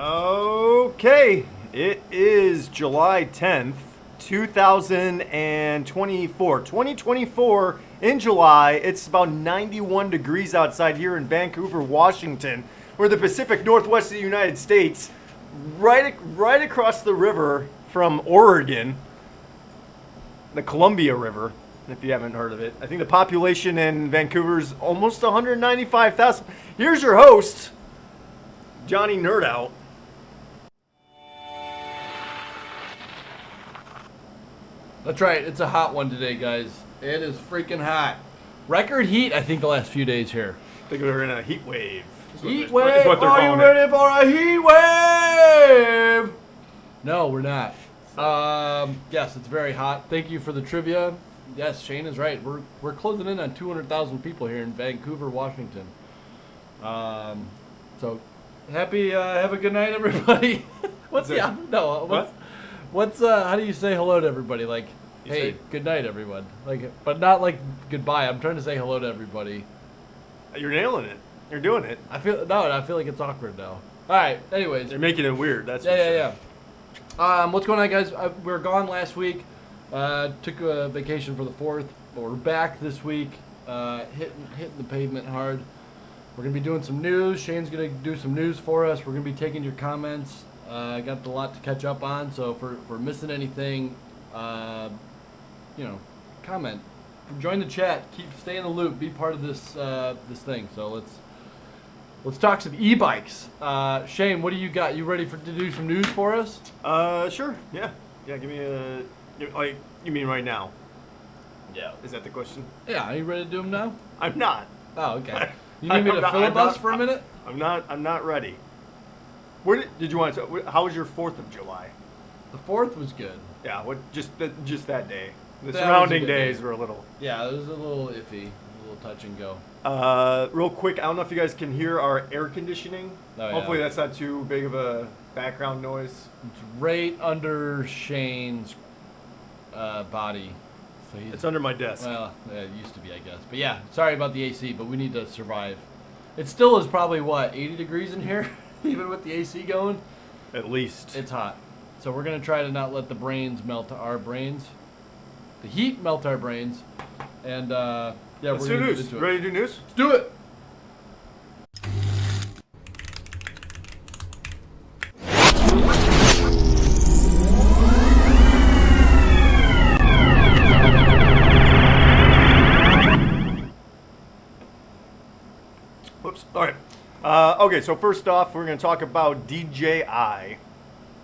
Okay, it is July 10th, 2024. 2024 in July. It's about 91 degrees outside here in Vancouver, Washington. We're the Pacific Northwest of the United States, right across the river from Oregon, the Columbia River, if you haven't heard of it. I think the population in Vancouver is almost 195,000. Here's your host, JohnnyNerdOut. That's right. It's a hot one today, guys. It is freaking hot. Record heat, I think, the last few days here. I think we're in a heat wave. Heat wave? Are you ready for a heat wave? No, we're not. Yes, it's very hot. Thank you for the trivia. Yes, Shane is right. We're closing in on 200,000 people here in Vancouver, Washington. So happy. Have a good night, everybody. What's the no? What's how do you say hello to everybody? Like, hey, good night, everyone. Like, but not like goodbye. I'm trying to say hello to everybody. You're nailing it. You're doing it. I feel like it's awkward now. All right. Anyways, they're making it weird. That's for sure. What's going on, guys? We were gone last week. Took a vacation for the 4th, but we're back this week. Hitting the pavement hard. We're gonna be doing some news. Shane's gonna do some news for us. We're gonna be taking your comments. Got a lot to catch up on, so if we're missing anything, comment. Join the chat. Stay in the loop. Be part of this thing. So let's talk some e-bikes. Shane, what do you got? You ready to do some news for us? Sure. Yeah. Give me you mean right now? Yeah. Is that the question? Yeah. Are you ready to do them now? I'm not. Oh, okay. You need me to filibust for a minute? I'm not ready. Where did you want to? How was your 4th of July? The 4th was good. Yeah. Just that day. The surrounding days were a little. Yeah, it was a little iffy, a little touch and go. Real quick, I don't know if you guys can hear our air conditioning. Oh, yeah. Hopefully that's not too big of a background noise. It's right under Shane's body. So it's under my desk. Well, it used to be, I guess. But yeah, sorry about the AC, but we need to survive. It still is probably, 80 degrees in here, even with the AC going? At least. It's hot. So we're going to try to not let the brains melt our brains. The heat melt our brains. And, let's do news. Ready to do news? Let's do it! Whoops. All right. Okay, so first off, we're going to talk about DJI.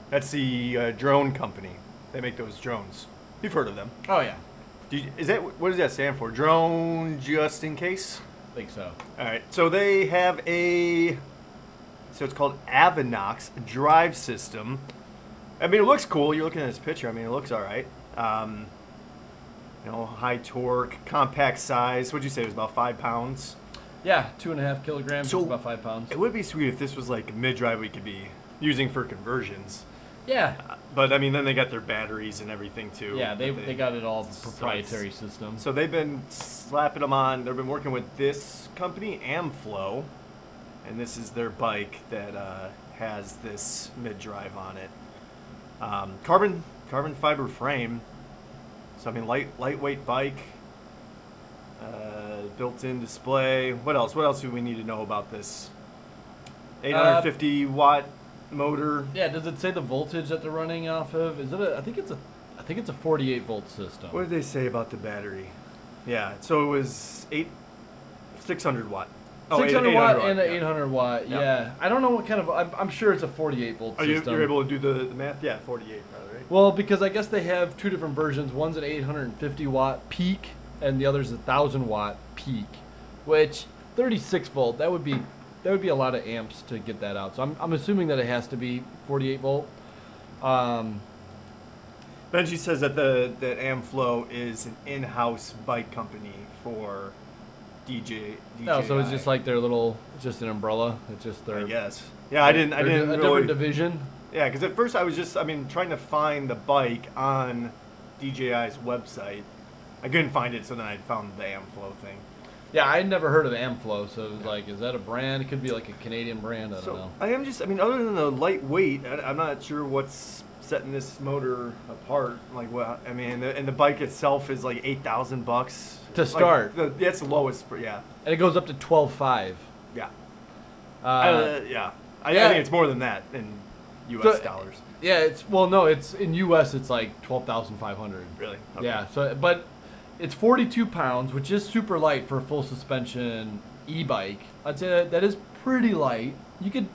That's the drone company. They make those drones. You've heard of them. Oh, yeah. What does that stand for? Drone just in case? I think so. All right. So they have it's called Avinox drive system. I mean, it looks cool. You're looking at this picture. I mean, it looks all right. High torque, compact size. What'd you say? It was about 5 pounds? Yeah, 2.5 kilograms, so about 5 pounds. It would be sweet if this was like a mid-drive we could be using for conversions. Yeah. But I mean, then they got their batteries and everything too. Yeah, they got it all proprietary system. So they've been slapping them on. They've been working with this company, Amflow, and this is their bike that has this mid-drive on it. Carbon fiber frame. So I mean, lightweight bike. Built-in display. What else? What else do we need to know about this? 850 watt motor. Yeah. Does it say the voltage that they're running off of? Is it I think it's a 48 volt system. What did they say about the battery? Yeah. So it was 600 watt. 600 watt and an 800 watt. Yeah. I don't know what kind of. I'm sure it's a 48 volt system. You're able to do the math? Yeah, 48 probably, right? Well, because I guess they have two different versions. One's an 850 watt peak, and the other's a 1,000 watt peak, which 36 volt. That would be a lot of amps to get that out. So I'm assuming that it has to be 48 volt. Benji says that that Amflow is an in-house bike company for DJI. Oh, so it's just like their little, it's just an umbrella. It's just their. I guess. Yeah, I didn't. A different division. Yeah, because at first I was trying to find the bike on DJI's website. I couldn't find it, so then I found the Amflow thing. Yeah, I'd never heard of Amflow, so it was like, is that a brand? It could be like a Canadian brand. I don't know. I mean, other than the lightweight, I'm not sure what's setting this motor apart. Like, what? I mean, and the bike itself is like $8,000 To start. That's the lowest. Yeah. And it goes up to 12.5. Yeah. Yeah. I think it's more than that in U.S. dollars. Yeah, it's in U.S. it's like 12,500. Really? Okay. Yeah. So, but it's 42 pounds, which is super light for a full suspension e-bike. I'd say that is pretty light. You could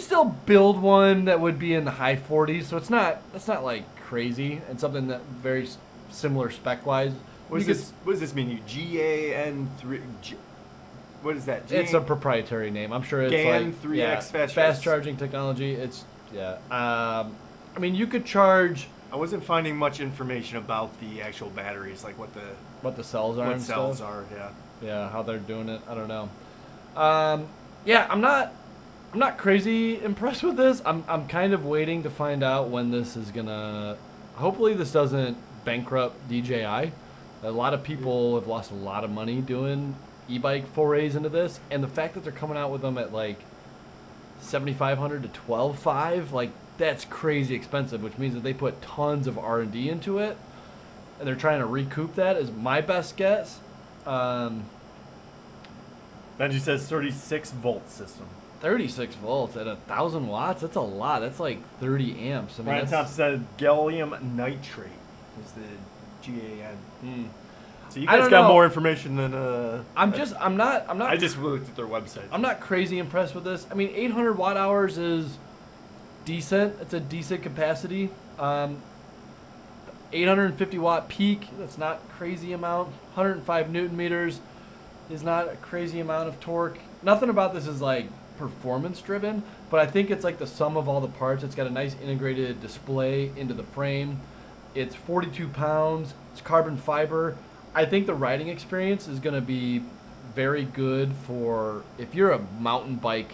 still build one that would be in the high 40s, so it's not like crazy, and something that very similar spec wise. What does this mean? GAN3. What is that? It's a proprietary name. I'm sure it's GAN like 3X fast charging technology. It's I mean, you could charge. I wasn't finding much information about the actual batteries, like what the cells are. What cells are? Yeah. Yeah, how they're doing it. I don't know. Yeah, I'm not crazy impressed with this. I'm kind of waiting to find out when this is gonna. Hopefully, this doesn't bankrupt DJI. A lot of people have lost a lot of money doing e-bike forays into this, and the fact that they're coming out with them at like $7,500 to $12,500, like that's crazy expensive. Which means that they put tons of R&D into it, and they're trying to recoup that. Is my best guess. Benji says 36-volt system. 36 volts at 1,000 watts. That's a lot. That's like 30 amps. I mean, Ryan Thompson said gallium nitrate is the GAN. So you guys got more information than I'm not. I just looked at their website. I'm not crazy impressed with this. I mean, 800 watt hours is decent. It's a decent capacity. 850 watt peak. That's not crazy amount. 105 newton meters is not a crazy amount of torque. Nothing about this is like performance driven, but I think it's like the sum of all the parts. It's got a nice integrated display into the frame. It's 42 pounds. It's carbon fiber. I think the riding experience is going to be very good for if you're a mountain bike,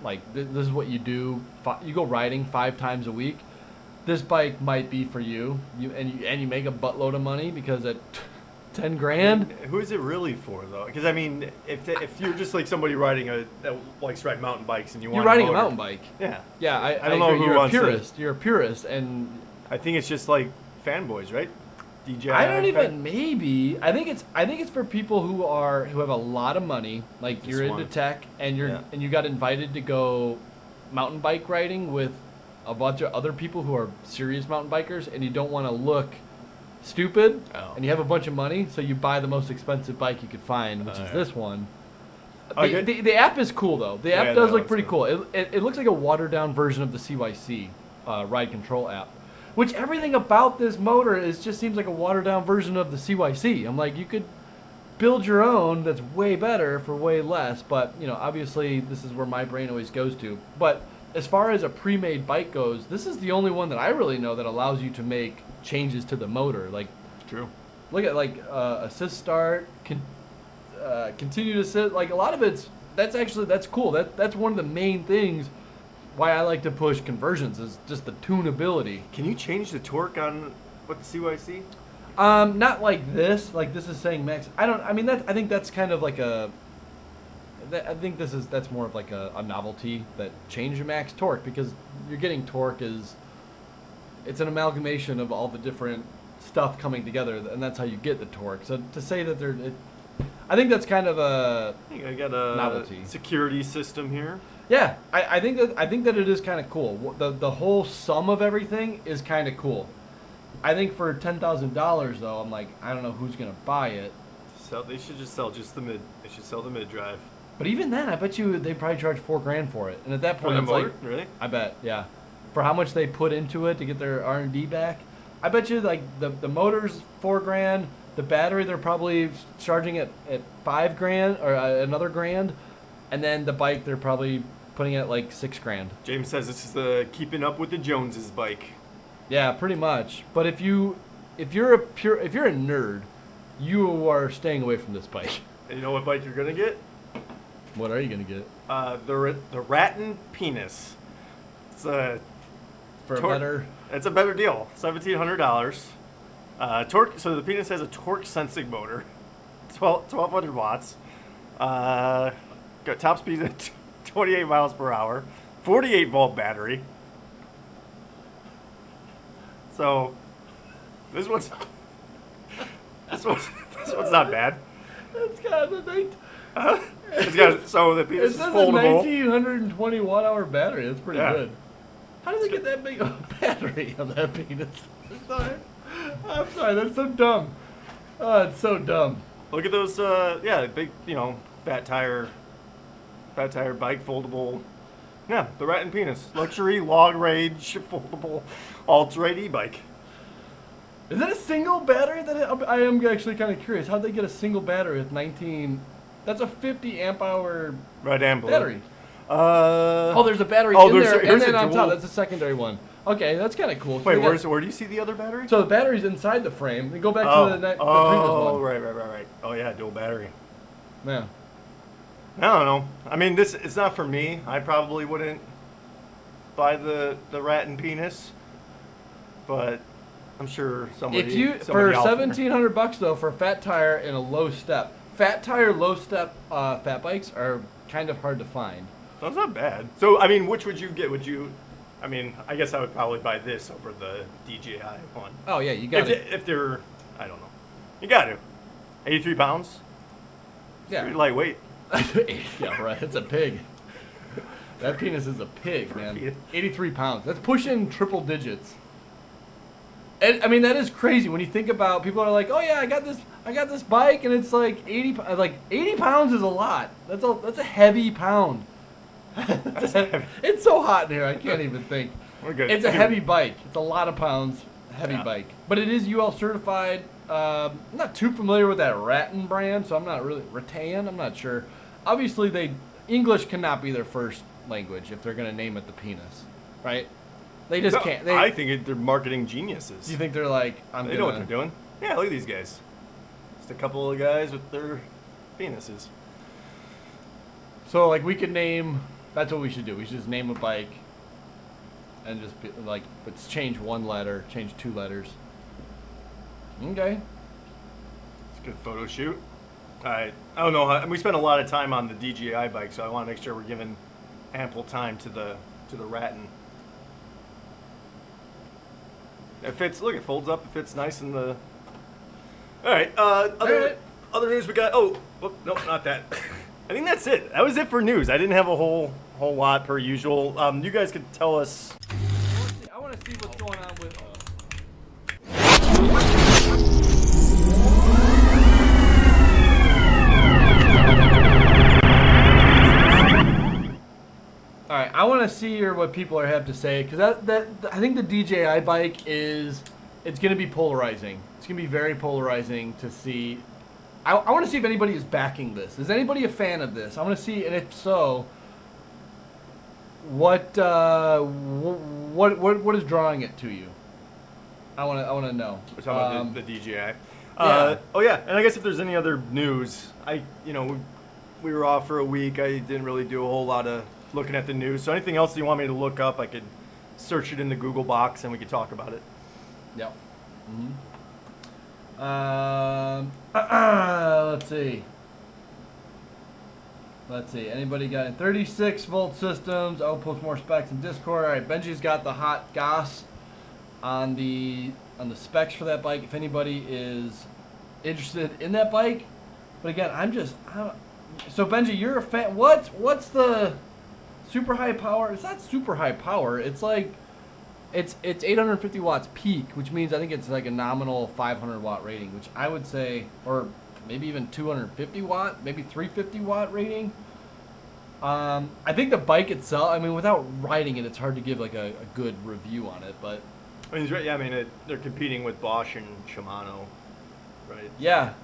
like this is what you do. You go riding 5 times a week. This bike might be for you. You make a buttload of money because at 10 grand. I mean, who is it really for though? Because I mean, if you're just like somebody riding that likes to ride mountain bikes and you're riding a mountain bike. Yeah. Yeah, I don't know agree. who You're a wants purist. You're a purist, and I think it's just like fanboys, right? DJI. I don't even maybe. I think it's for people who have a lot of money, like you're into tech and you got invited to go mountain bike riding with a bunch of other people who are serious mountain bikers, and you don't want to look stupid, and you have a bunch of money, so you buy the most expensive bike you could find, which is this one. The app is cool though. The app does look pretty cool. It looks like a watered down version of the CYC ride control app. Which everything about this motor just seems like a watered down version of the CYC. I'm like, you could build your own that's way better for way less, but obviously this is where my brain always goes to. But as far as a pre-made bike goes, this is the only one that I really know that allows you to make changes to the motor. Like, true. Look at like assist start, continue to sit. Like a lot of that's cool. That's one of the main things. Why I like to push conversions is just the tunability. Can you change the torque on with the CYC? Not like this. Like this is saying max. I think that's kind of like that's more of like a novelty that change your max torque, because you're getting torque it's an amalgamation of all the different stuff coming together, and that's how you get the torque. So to say that I think that's kind of a I got a novelty security system here. Yeah, I think that it is kind of cool. The whole sum of everything is kind of cool. I think for $10,000 though, I'm like, I don't know who's gonna buy it. They should just sell just the mid. They should sell the mid drive. But even then, I bet you they probably charge $4,000 for it. And at that point, it's motor? like, really? I bet, yeah, for how much they put into it to get their R&D back. I bet you like the motor's $4,000. The battery they're probably charging at $5,000 or another $1,000, and then the bike they're probably putting at like $6,000. James says this is the keeping up with the Joneses bike. Yeah, pretty much. But if you're a nerd, you are staying away from this bike. And you know what bike you're gonna get? What are you gonna get? The Rattan Pinus. It's a It's a better deal. $1,700. Torque. So the Pinus has a torque sensing motor. 1200 watts. Got top speed at 28 miles per hour. 48 volt battery. So this one's not bad. It's got a So the Pinus it is says a foldable. 1920 watt hour battery. That's pretty Yeah. good. How did they get that big of a battery on that Pinus? I'm sorry, that's so dumb. Oh, it's so dumb. Look at those, big, fat tire bike, foldable. Yeah, the Rattan Pinus, luxury, long range, foldable, all-terrain e-bike. Is that a single battery? I am actually kind of curious. How'd they get a single battery with 19? That's a 50 amp hour Red and blue. battery. Oh, There's a battery in there, and then on top, that's a secondary one. Okay, that's kind of cool. So wait, where do you see the other battery? So the battery's inside the frame. They go back to the previous one. Oh, right. Oh yeah, dual battery. Yeah. I don't know. I mean, it's not for me. I probably wouldn't buy the Rattan Pinus, but I'm sure somebody. If you for $1,700 though for a fat tire and a low step, fat tire low step fat bikes are kind of hard to find. That's not bad. So I mean, which would you get? I mean, I guess I would probably buy this over the DJI one. Oh yeah, you got it. If they're, I don't know, you got to. 83 pounds. Yeah. Pretty lightweight. Yeah, right. It's a pig. That Pinus is a pig, man. 83 pounds. That's pushing triple digits. And I mean, that is crazy when you think about. People are like, "Oh yeah, I got this bike, and it's like 80 pounds is a lot. That's a heavy pound." It's so hot in here, I can't even think. We're good. It's a heavy bike. It's a lot of pounds, heavy Yeah. bike. But it is UL certified. I'm not too familiar with that Rattan brand, so I'm not really Rattan. I'm not sure. Obviously, English cannot be their first language if they're going to name it the Pinus, right? They just can't. I think they're marketing geniuses. Do you think they're like? They know what they're doing. Yeah, look at these guys. Just a couple of guys with their penises. So like we could name. That's what we should do. We should just name a bike, and just be, like, let's change one letter, change 2 letters. Okay. It's a good photo shoot. I don't know. We spent a lot of time on the DJI bike, so I want to make sure we're giving ample time to the Rattan. It fits. Look, it folds up. It fits nice in the. All right. Other news we got. Oh, whoop, nope, not that. I think that's it. That was it for news. I didn't have a whole lot per usual. You guys could tell us. I want to see what's going on with. All right, I want to see what people have to say because I think the DJI bike it's going to be polarizing. It's going to be very polarizing to see. I want to see if anybody is backing this. Is anybody a fan of this? I want to see, and if so, what is drawing it to you? I want to know. We're talking about the DJI. Yeah. Oh yeah, and I guess if there's any other news, we were off for a week. I didn't really do a whole lot of looking at the news. So anything else you want me to look up, I could search it in the Google box and we could talk about it. Yep. Let's see. Anybody got it? 36 volt systems. I'll post more specs in Discord. All right, Benji's got the hot goss on the specs for that bike. If anybody is interested in that bike, but again, so Benji, you're a fan. What's the super high power? It's not super high power. It's like it's 850 watts peak, which means I think it's like a nominal 500 watt rating, which I would say, or maybe even 250 watt, maybe 350 watt rating. I think the bike itself, I mean, without riding it, it's hard to give like a good review on it, but I mean, yeah, I mean, they're competing with Bosch and Shimano, right? yeah,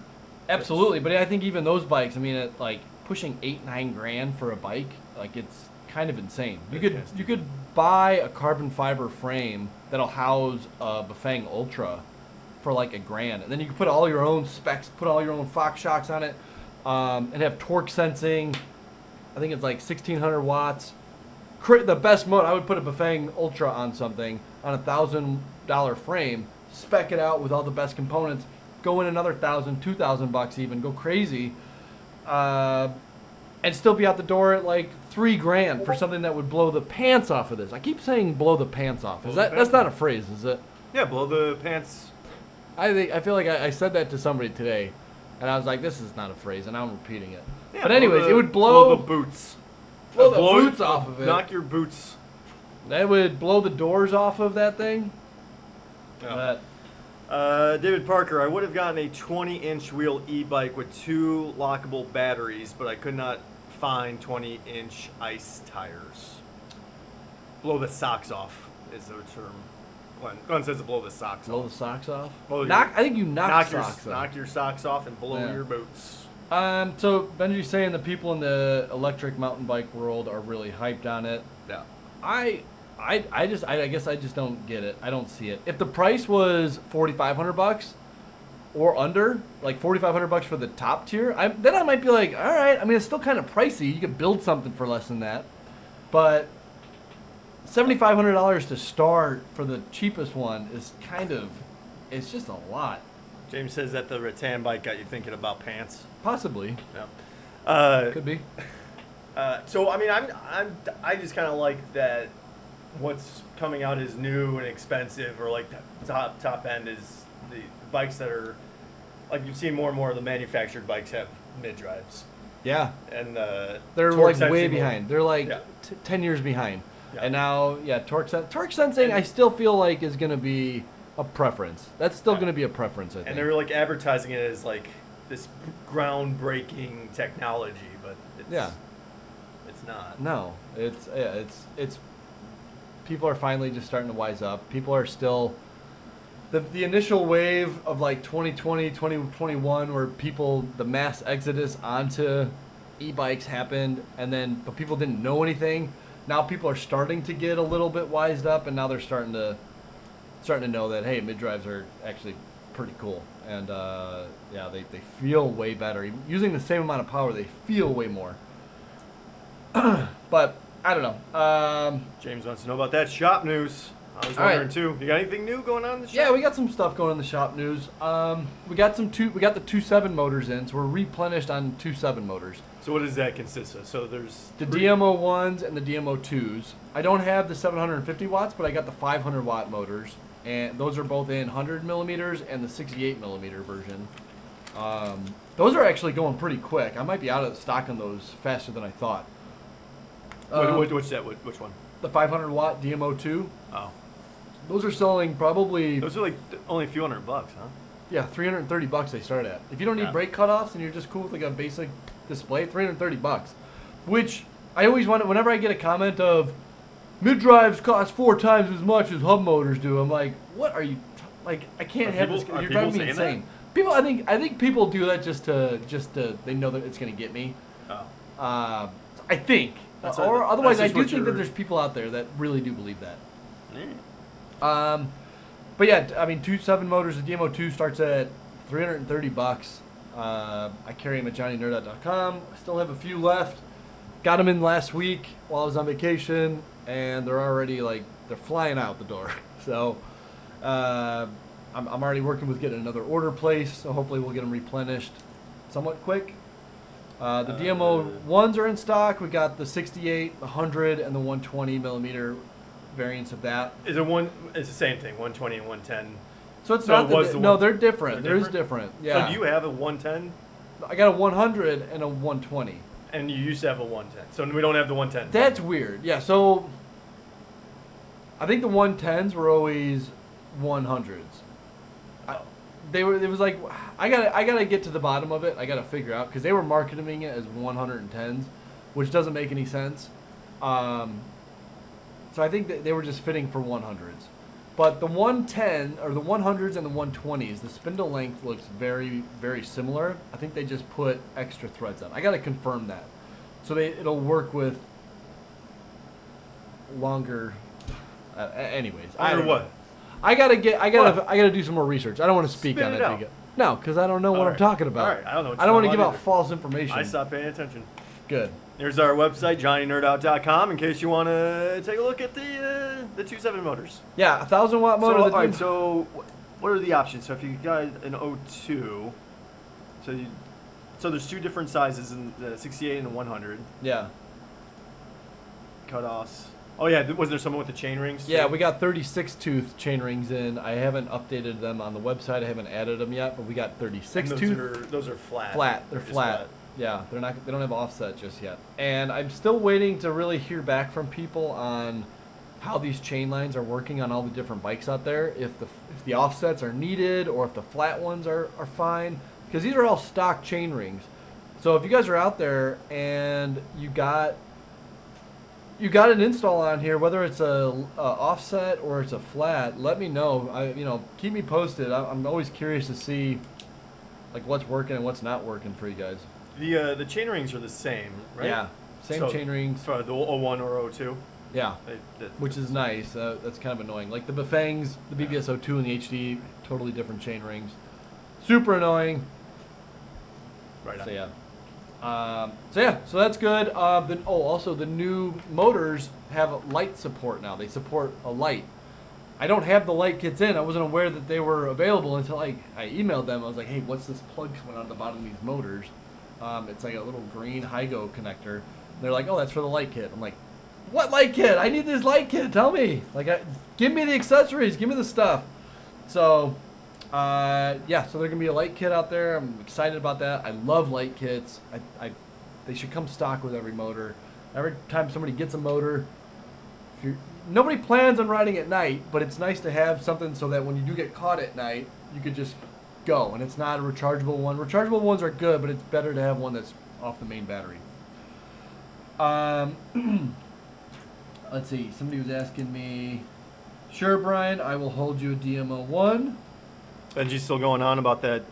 absolutely. But I think even those bikes, I mean, at like pushing $8-9 grand for a bike, like it's kind of insane. You could buy a carbon fiber frame that'll house a Bafang Ultra for like $1,000, and then you can put all your own specs, put all your own Fox shocks on it, and have torque sensing. I think it's like 1,600 watts. The best mode, I would put a Bafang Ultra on something on $1,000 frame, spec it out with all the best components, go in another $1,000, $2,000 even, go crazy, and still be out the door at like $3,000 for something that would blow the pants off of this. I keep saying blow the pants off. That's not a phrase, is it? Yeah, blow the pants. I feel like I said that to somebody today, and I was like, this is not a phrase, and I'm repeating it. Yeah, but anyways, it would blow the boots. Blow the boots off of it. Knock your boots. That would blow the doors off of that thing. Yeah. David Parker, I would have gotten a 20-inch wheel e-bike with 2 lockable batteries, but I could not find 20-inch ice tires. Blow the socks off is the term. Glenn says to blow the socks Blow off. the socks off? I think you knock socks off. Knock your socks off and blow your boots. So Benji's saying the people in the electric mountain bike world are really hyped on it. Yeah. I guess I just don't get it. I don't see it. If the price was $4,500 or under, like $4,500 for the top tier, then I might be like, all right. I mean, it's still kind of pricey. You could build something for less than that, but $7,500 to start for the cheapest one is it's just a lot. James says that the Rattan bike got you thinking about pants. Possibly. Yeah. Could be. So I mean, I just kind of like that. What's coming out is new and expensive, or like the top end is the bikes that are like you've seen more and more of the manufactured bikes have mid drives. Yeah. And they're like way behind. They're like 10 years behind. Yeah. And now, torque sensing, I still feel like is going to be a preference. That's still going to be a preference, I think. And they're like advertising it as like this groundbreaking technology, but it's not. No, it's people are finally just starting to wise up. People are still the initial wave of like 2020, 2021 where the mass exodus onto e-bikes happened, but people didn't know anything. Now people are starting to get a little bit wised up, and now they're starting to know that, hey, mid-drives are actually pretty cool. And they feel way better. Using the same amount of power, they feel way more. But I don't know. James wants to know about that shop news. I was wondering too. You got anything new going on in the shop? Yeah, we got some stuff going in the shop news. We got the 2.7 motors in, so we're replenished on 2.7 motors. So what does that consist of? So there's the DMO 1s and the DMO 2s. I don't have the 750 watts, but I got the 500 watt motors, and those are both in 100 millimeters and the 68 millimeter version. Those are actually going pretty quick. I might be out of stock on those faster than I thought. Which one? The 500 watt DMO 2. Oh. Those are selling probably. Those are like only a few $100, huh? Yeah, $330 they start at. If you don't need brake cutoffs and you're just cool with like a basic display, $330. Which I always want. Whenever I get a comment of mid drives cost 4 times as much as hub motors do, I'm like, what are you? I can't have this. You're driving me insane. People, I think people do that just to they know that it's gonna get me. Oh. I think. Otherwise, I do think that there's people out there that really do believe that. But yeah, I mean, 2.7 motors. The DMO 2 starts at $330. I carry them at JohnnyNerdOut.com. I still have a few left. Got them in last week while I was on vacation, and they're already they're flying out the door. So I'm already working with getting another order placed. So hopefully we'll get them replenished somewhat quick. The DMO 1s are in stock. We got the 68, the 100, and the 120 millimeter variants of that. It's the same thing, 120 and 110. So it's not no, they're different. They're different. Yeah. So do you have a 110? I got a 100 and a 120. And you used to have a 110. So we don't have the 110. That's weird. Yeah, so I think the 110s were always 100s. It was like I gotta get to the bottom of it. I gotta figure out because they were marketing it as 110s, which doesn't make any sense. So I think that they were just fitting for 100s. But the 110 or the 100s and the 120s, the spindle length looks very, very similar. I think they just put extra threads on. I gotta confirm that. So it'll work with longer. Anyways, I don't know. What? I gotta do some more research. I don't want to speak on it. No, because I don't know what I'm talking about. All right, I don't know. I don't want to give out false information. I stopped paying attention. Good. Here's our website, JohnnyNerdOut.com, in case you want to take a look at the 2.7 motors. Yeah, 1,000 watt motor. So what are the options? So if you got an 02, so there's two different sizes in the 68 and the 100 Yeah. cutoffs. Oh yeah, was there someone with the chain rings? Yeah, too? we got 36 tooth chain rings in. I haven't updated them on the website. I haven't added them yet, but we got 36 And tooth. those are flat. Flat. They're just flat. Yeah, they're not. They don't have offset just yet. And I'm still waiting to really hear back from people on how these chain lines are working on all the different bikes out there. If the offsets are needed or if the flat ones are fine, because these are all stock chain rings. So if you guys are out there and you got an install on here, whether it's a offset or it's a flat, let me know. Keep me posted. I'm always curious to see like what's working and what's not working for you guys. The chain rings are the same, right? Yeah, same chain rings. For the 01 or 02. Yeah, which is nice. That's kind of annoying. Like the Bafangs, the BBS02 and the HD, totally different chain rings. Super annoying. Right on. So that's good. Also the new motors have light support now. They support a light. I don't have the light kits in. I wasn't aware that they were available until I emailed them. I was like, hey, what's this plug coming out of the bottom of these motors? It's like a little green Hygo connector. They're like, oh, that's for the light kit. I'm like, what light kit? I need this light kit. Tell me. Give me the accessories. Give me the stuff. So, so there's going to be a light kit out there. I'm excited about that. I love light kits. They should come stock with every motor. Every time somebody gets a motor, nobody plans on riding at night, but it's nice to have something so that when you do get caught at night, you could just go. And it's not a rechargeable one. Rechargeable ones are good, but it's better to have one that's off the main battery. Let's see. Somebody was asking me, sure, Brian, I will hold you a DMO1. Benji's still going on about the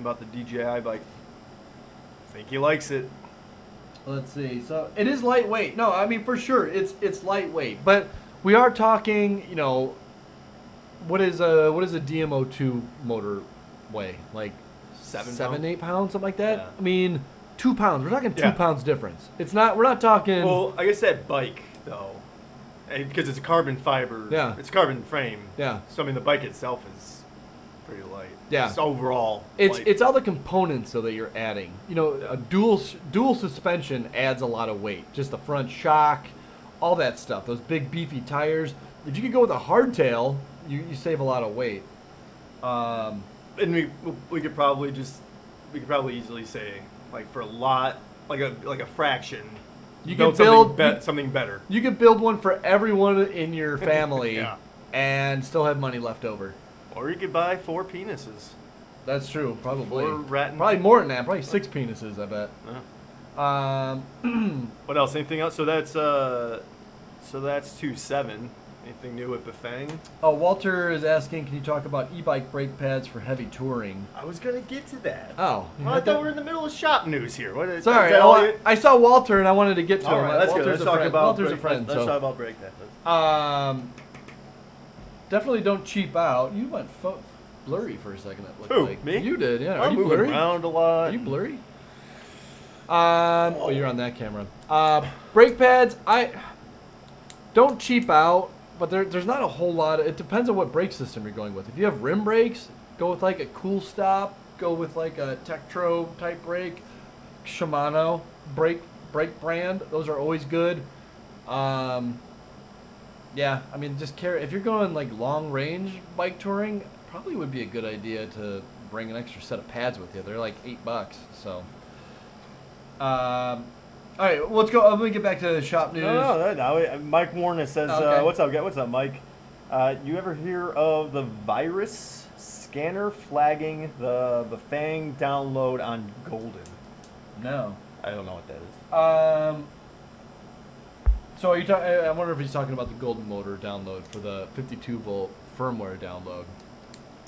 DJI bike. I think he likes it. Let's see. So it is lightweight. No, I mean for sure it's lightweight. But we are talking, what is a DMO2 motor weigh? Like 7-8 pounds, something like that. Yeah. I mean 2 pounds. We're talking 2 pounds difference. We're not talking. Well, I guess that bike though, because it's a carbon fiber. Yeah. It's carbon frame. Yeah. So I mean the bike itself is pretty light. Yeah. Just overall. It's all the components though that you're adding. A dual suspension adds a lot of weight. Just the front shock, all that stuff. Those big beefy tires. If you could go with a hardtail, you save a lot of weight. And we could probably easily say like for a lot like a fraction. You can build something better. You could build one for everyone in your family Yeah. and still have money left over. Or you could buy 4 penises. That's true, probably. 4 Rattan. Probably more than that. Probably 6 penises, I bet. Yeah. What else? Anything else? So that's 2.7. Anything new with Bafang? Oh, Walter is asking, can you talk about e-bike brake pads for heavy touring? I was gonna get to that. Oh, Well, I thought we were in the middle of shop news here. What is, sorry. is that all you- I saw Walter and I wanted to get to All him. right, that's Walter's good. Let's a talk friend. about Walter's a brake- friend. Let's so. talk about brake pads. Definitely don't cheap out. You went blurry for a second. It looked Who, like me? You did. Yeah. Are I'm you moving blurry? around a lot. Are you blurry? Oh, you're on that camera. Brake pads, I don't cheap out, but there's not a whole lot. It depends on what brake system you're going with. If you have rim brakes, go with like a Cool Stop. Go with like a Tektro type brake. Shimano brake brand. Those are always good. Yeah, I mean, just carry. If you're going like long range bike touring, probably would be a good idea to bring an extra set of pads with you. They're like $8, so. All right, let's go. Let me get back to shop news. No. Mike Warner says, Okay. "What's up, Mike? You ever hear of the virus scanner flagging the Bafang download on Golden?" No. I don't know what that is. So are you I wonder if he's talking about the Golden motor download for the 52 volt firmware download.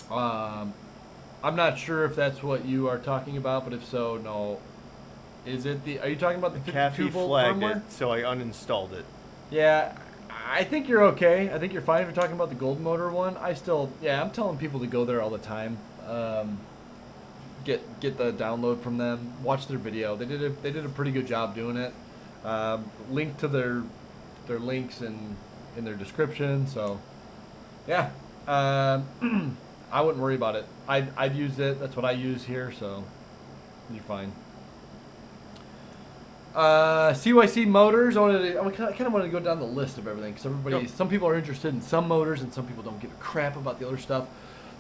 I'm not sure if that's what you are talking about, but if so, no. Are you talking about the 52 Kathy volt flagged firmware? it, so I uninstalled it. Yeah, I think you're okay. I think you're fine if you're talking about the Golden motor one. I'm telling people to go there all the time. Get the download from them. Watch their video. They did a pretty good job doing it. Link to their links in their description. So, yeah. I wouldn't worry about it. I've used it. That's what I use here, so you're fine. CYC motors. I kind of wanted to go down the list of everything because some people are interested in some motors and some people don't give a crap about the other stuff.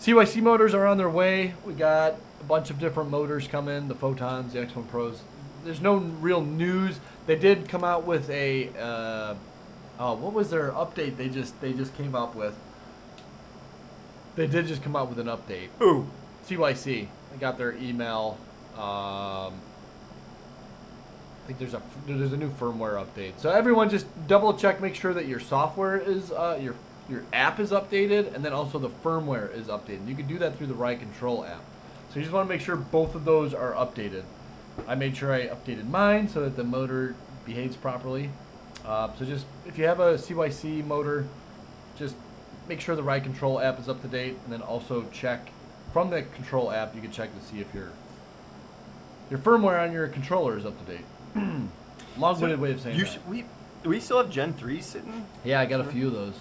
CYC motors are on their way. We got a bunch of different motors coming, the Photons, the X1 Pros. There's no real news. They did come out with a, what was their update they just came out with? They did just come out with an update. Who? CYC. I got their email. I think there's a new firmware update. So everyone just double check, make sure that your software is your app is updated, and then also the firmware is updated. You can do that through the Ride Control app. So you just want to make sure both of those are updated. I made sure I updated mine so that the motor behaves properly. So just if you have a CYC motor, just make sure the Ride Control app is up to date, and then also check from the control app. You can check to see if your firmware on your controller is up to date. Long-winded way of saying that. Do we still have Gen 3 sitting? Yeah, I got a few of those.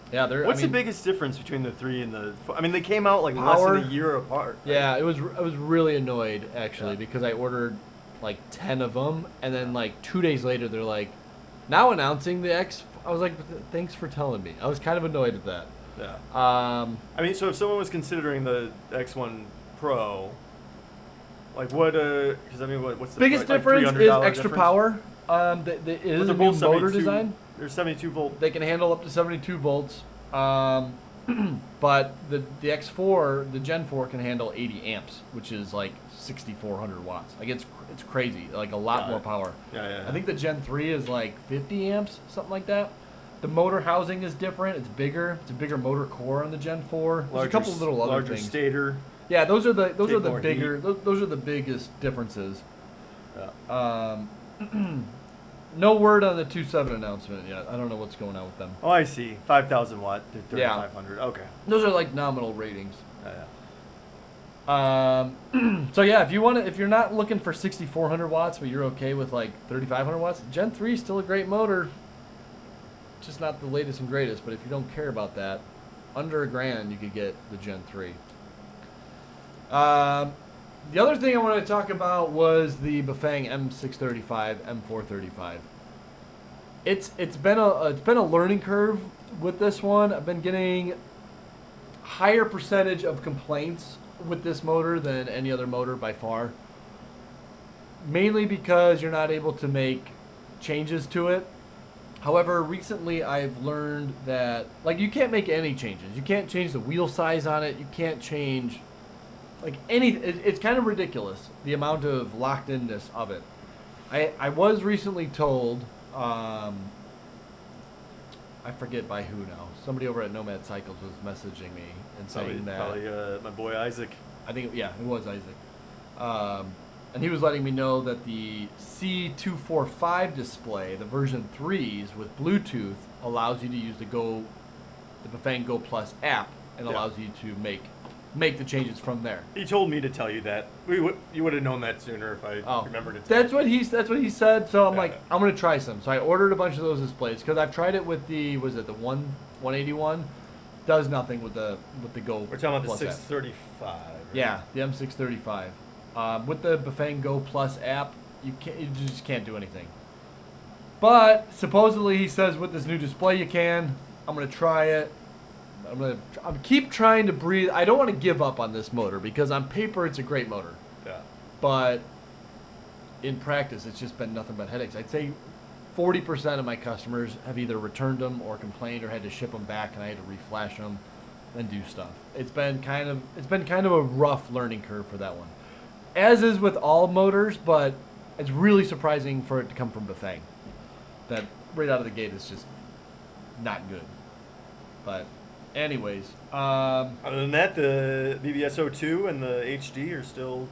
Yeah, What's the biggest difference between the 3 and the? I mean, they came out like less than a year apart. Right? Yeah, I was really annoyed actually because I ordered like 10 of them, and then like 2 days later they're like, now announcing the X. I was like, thanks for telling me. I was kind of annoyed at that. Yeah. I mean, so if someone was considering the X1 Pro, like what? Because I mean, what's the biggest price? difference Like is $300 extra difference? power. It is a new motor design. They're 72 volt. They can handle up to 72 volts. But the X4, the Gen 4 can handle 80 amps, which is like 6,400 watts. Like it's crazy, like a lot more power. Yeah. I think the Gen 3 is like 50 amps, something like that. The motor housing is different. It's bigger. It's a bigger motor core on the Gen 4. There's a couple of little other things. Larger stator. Yeah, those are the bigger. Those are the biggest differences. Yeah. No word on the 2.7 announcement yet. I don't know what's going on with them. Oh, I see. 5,000 watt to 3,500. Okay. Those are like nominal ratings. Yeah. So yeah, if you're not looking for 6,400 watts, but you're okay with like 3,500 watts, Gen 3 is still a great motor. Just not the latest and greatest, but if you don't care about that, under $1,000 you could get the Gen 3. The other thing I wanted to talk about was the Bafang M635, M435. It's been a learning curve with this one. I've been getting higher percentage of complaints with this motor than any other motor by far. Mainly because you're not able to make changes to it. However, recently I've learned that you can't make any changes. You can't change the wheel size on it. You can't change it's kind of ridiculous the amount of locked inness of it. I was recently told, I forget by who now. Somebody over at Nomad Cycles was messaging me and saying probably my boy Isaac. I think it was Isaac. And he was letting me know that the C245 display, the version 3s with Bluetooth, allows you to use the Bafang Go Plus app and allows you to make the changes from there. He told me to tell you that. You would have known that sooner if I remembered to tell you. That's what he said. So I'm like, I'm gonna try some. So I ordered a bunch of those displays because I've tried it with the 181. Does nothing with the Go. We're talking about Plus the app. 635. Right? Yeah, the M635. With the Bafang Go Plus app, you just can't do anything. But supposedly he says with this new display you can. I'm gonna try it. I'm keep trying to breathe. I don't want to give up on this motor because on paper it's a great motor. Yeah. But in practice it's just been nothing but headaches. I'd say 40% of my customers have either returned them or complained or had to ship them back, and I had to reflash them and do stuff. It's been kind of a rough learning curve for that one. As is with all motors, but it's really surprising for it to come from Bafang. That right out of the gate is just not good. But anyways, other than that, the BBS02 and the HD are still.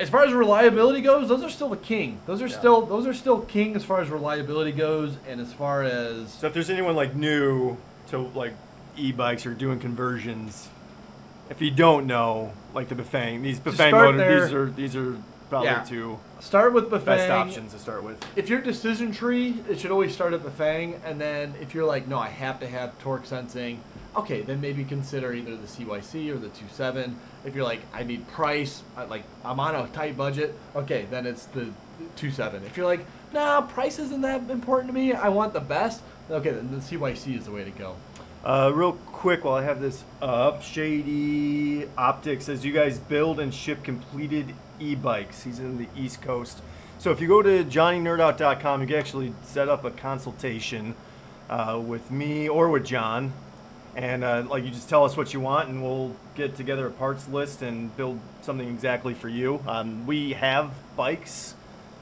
As far as reliability goes, those are still the king. Those are still king as far as reliability goes, and as far as. So if there's anyone new to e-bikes or doing conversions, if you don't know the Bafang, these Bafang motors, these are probably two. Start with Bafang. Best options to start with. If your decision tree, it should always start at Bafang, and then if you're no, I have to have torque sensing, okay, then maybe consider either the CYC or the 2.7. If you're like, I need price, I'm on a tight budget, okay, then it's the 2.7. If you're like, nah, price isn't that important to me, I want the best, okay, then the CYC is the way to go. Real quick, while I have this up, Shady Optics says you guys build and ship completed e-bikes. He's in the East Coast. So if you go to JohnnyNerdOut.com, you can actually set up a consultation with me or with John. And like you just tell us what you want, and we'll get together a parts list and build something exactly for you. We have bikes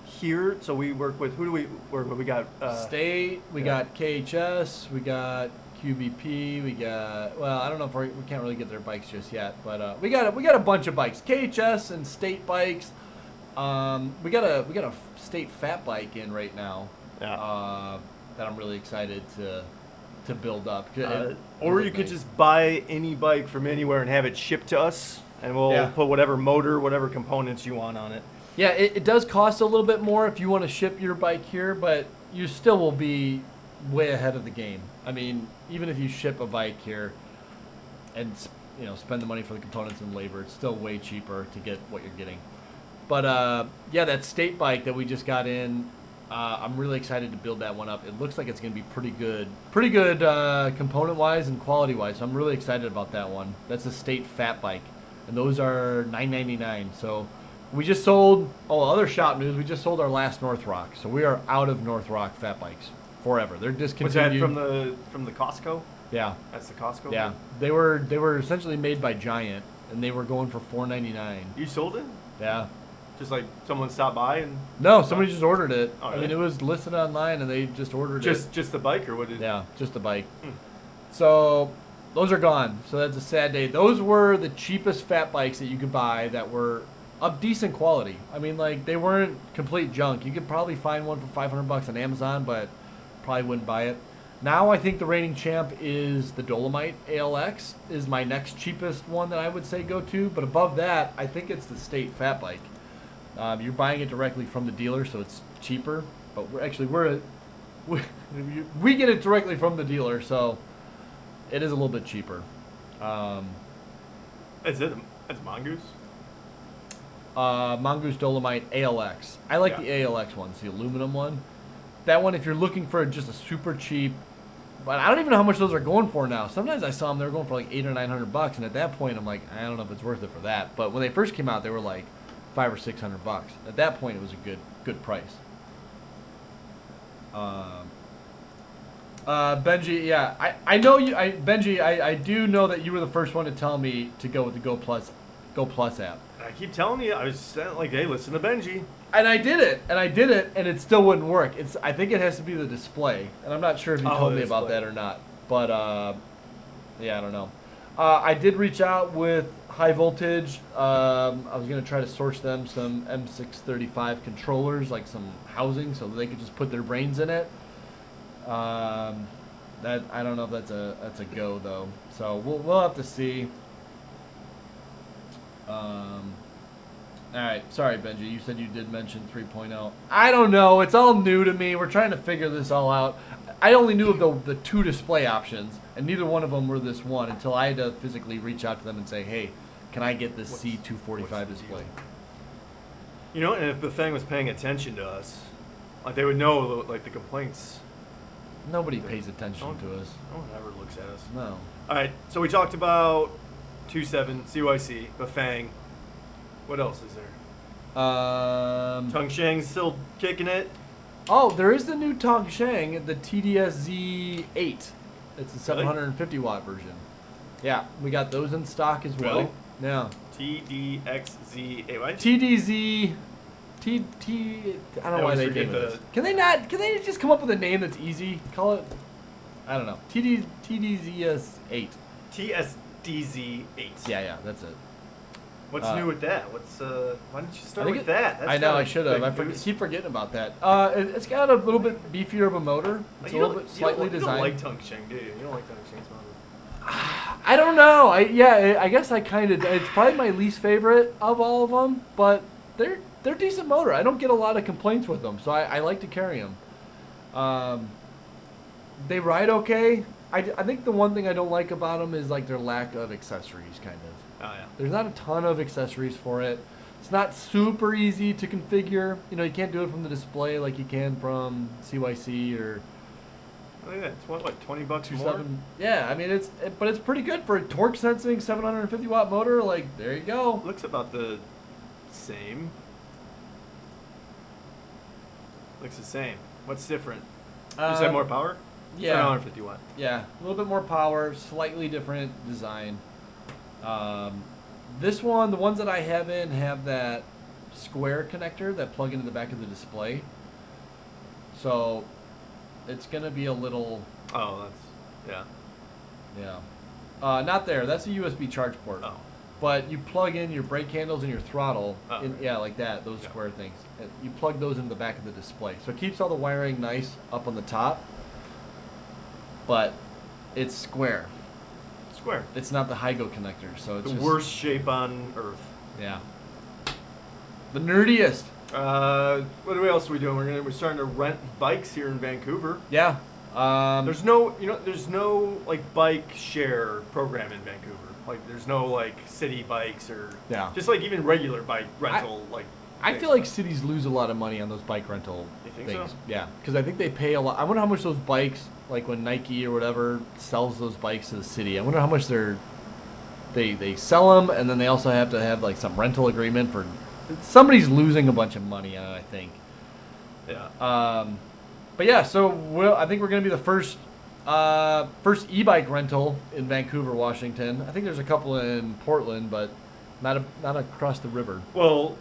here, so we work with, who do we work with? We got State, we got KHS, we got QBP, we got, well, I don't know if we can't really get their bikes just yet, but we got a bunch of bikes, KHS and State bikes. We got a State fat bike in right now. Yeah. That I'm really excited to build up. Or you could just buy any bike from anywhere and have it shipped to us, and we'll put whatever motor, whatever components you want on it. Yeah, it does cost a little bit more if you want to ship your bike here, but you still will be way ahead of the game. I mean, even if you ship a bike here and spend the money for the components and labor, it's still way cheaper to get what you're getting. But yeah, that State bike that we just got in, I'm really excited to build that one up. It looks like it's going to be pretty good component-wise and quality-wise. So I'm really excited about that one. That's a State fat bike, and those are $9.99. So we just sold. Oh, other shop news. We just sold our last North Rock, so we are out of North Rock fat bikes forever. They're discontinued. Was that from the Costco? Yeah. That's the Costco. Yeah, they were essentially made by Giant, and they were going for $4.99. You sold it? Yeah. Just like someone stopped by and... No, somebody just ordered it. Oh, I mean, it was listed online, and they just ordered it. Just the bike, or what did... Yeah, just the bike. So those are gone. So that's a sad day. Those were the cheapest fat bikes that you could buy that were of decent quality. I mean, like, they weren't complete junk. You could probably find one for $500 on Amazon, but probably wouldn't buy it. Now I think the reigning champ is the Dolomite ALX is my next cheapest one that I would say go to. But above that, I think it's the State fat bike. You're buying it directly from the dealer, so it's cheaper. But we get it directly from the dealer, so it is a little bit cheaper. Is it? It's Mongoose? Mongoose Dolomite ALX. I like the ALX ones, the aluminum one. That one, if you're looking for just a super cheap, but I don't even know how much those are going for now. Sometimes I saw them, they were going for like $800 or $900, and at that point, I'm like, I don't know if it's worth it for that. But when they first came out, they were like $500 or $600. At that point, it was a good price. Benji, yeah, I know you. Benji, I do know that you were the first one to tell me to go with the Go Plus app. I keep telling you, I was like, hey, listen to Benji. And I did it, and it still wouldn't work. I think it has to be the display, and I'm not sure if you told me about that or not. But yeah, I don't know. I did reach out with High Voltage. I was gonna try to source them some M635 controllers, like some housing, so that they could just put their brains in it. That I don't know if that's a go though. So we'll have to see. All right, sorry, Benji. You said you did mention 3.0. I don't know. It's all new to me. We're trying to figure this all out. I only knew of the two display options, and neither one of them were this one until I had to physically reach out to them and say, hey, can I get this C245 display? You know, and if the thing was paying attention to us, like they would know, like the complaints. Nobody pays attention to us. No one ever looks at us. No. All right, so we talked about 2.7, CYC, Bafang. What else is there? Tongsheng's still kicking it. Oh, there is the new Tongsheng, the TDS-Z8. It's a 750 watt version. Yeah, we got those in stock as well. Really? Yeah. TDXZ8, right? TDZ. I don't know why they did this. Can they just come up with a name that's easy? Call it, I don't know. TDZS8. TSDZ8. Yeah, that's it. What's new with that? Why didn't you start with that? I know, I should have. I keep forgetting about that. It's got a little bit beefier of a motor. It's a little bit slightly designed. You don't like Tongsheng, do you? You don't like Tongsheng's motor. I don't know. I guess I kind of. It's probably my least favorite of all of them, but they're decent motor. I don't get a lot of complaints with them, so I like to carry them. They ride okay. I think the one thing I don't like about them is like their lack of accessories, kind of. Oh yeah. There's not a ton of accessories for it. It's not super easy to configure. You know, you can't do it from the display like you can from CYC or. Look at that. It's what, $20 more? 2.7. Yeah, I mean but it's pretty good for a torque sensing 750 watt motor. Like there you go. Looks about the same. Looks the same. What's different? Just have more power? Yeah. 750 watt. Yeah, a little bit more power, slightly different design. This one, the ones that I have in have that square connector that plug into the back of the display. So it's gonna be a little. Oh, that's yeah. Not there. That's a USB charge port. Oh. But you plug in your brake handles and your throttle. Oh, right. Yeah, like that. Those square things. You plug those into the back of the display, so it keeps all the wiring nice up on the top. But it's square. Square. It's not the Hygo connector, so it's The just, worst shape on earth. Yeah. The nerdiest. What else are we doing? We're starting to rent bikes here in Vancouver. Yeah. There's no like bike share program in Vancouver. Like there's no like city bikes or just like even regular bike rental I feel like cities lose a lot of money on those bike rental things. So? Yeah, because I think they pay a lot. I wonder how much those bikes, like when Nike or whatever sells those bikes to the city. I wonder how much they sell them, and then they also have to have like some rental agreement for. Somebody's losing a bunch of money on it, I think. Yeah. But yeah, so I think we're gonna be the first e-bike rental in Vancouver, Washington. I think there's a couple in Portland, but not across the river. Well,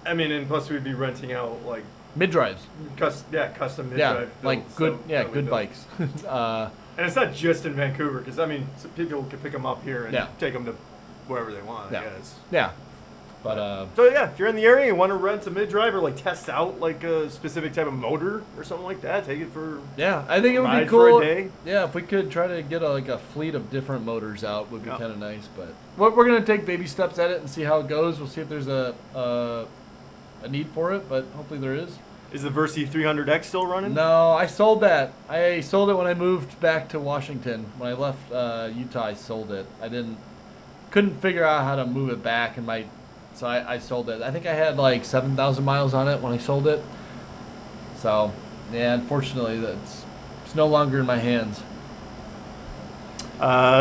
I mean, and plus we'd be renting out like mid-drives. Custom mid-drive. Like good bikes. And it's not just in Vancouver, because I mean, people can pick them up here and take them to wherever they want. I guess. Yeah. But so yeah, if you're in the area and you want to rent a mid-drive or like test out like a specific type of motor or something like that, take it for I think it would be for cool. a day. Yeah, if we could try to get a fleet of different motors out, would be kind of nice. But we're gonna take baby steps at it and see how it goes. We'll see if there's a need for it, but hopefully there is. Is the Versi 300X still running? No, I sold that. I sold it when I moved back to Washington. When I left Utah, I sold it. Couldn't figure out how to move it back, and so I sold it. I think I had like 7,000 miles on it when I sold it. So yeah, unfortunately, it's no longer in my hands.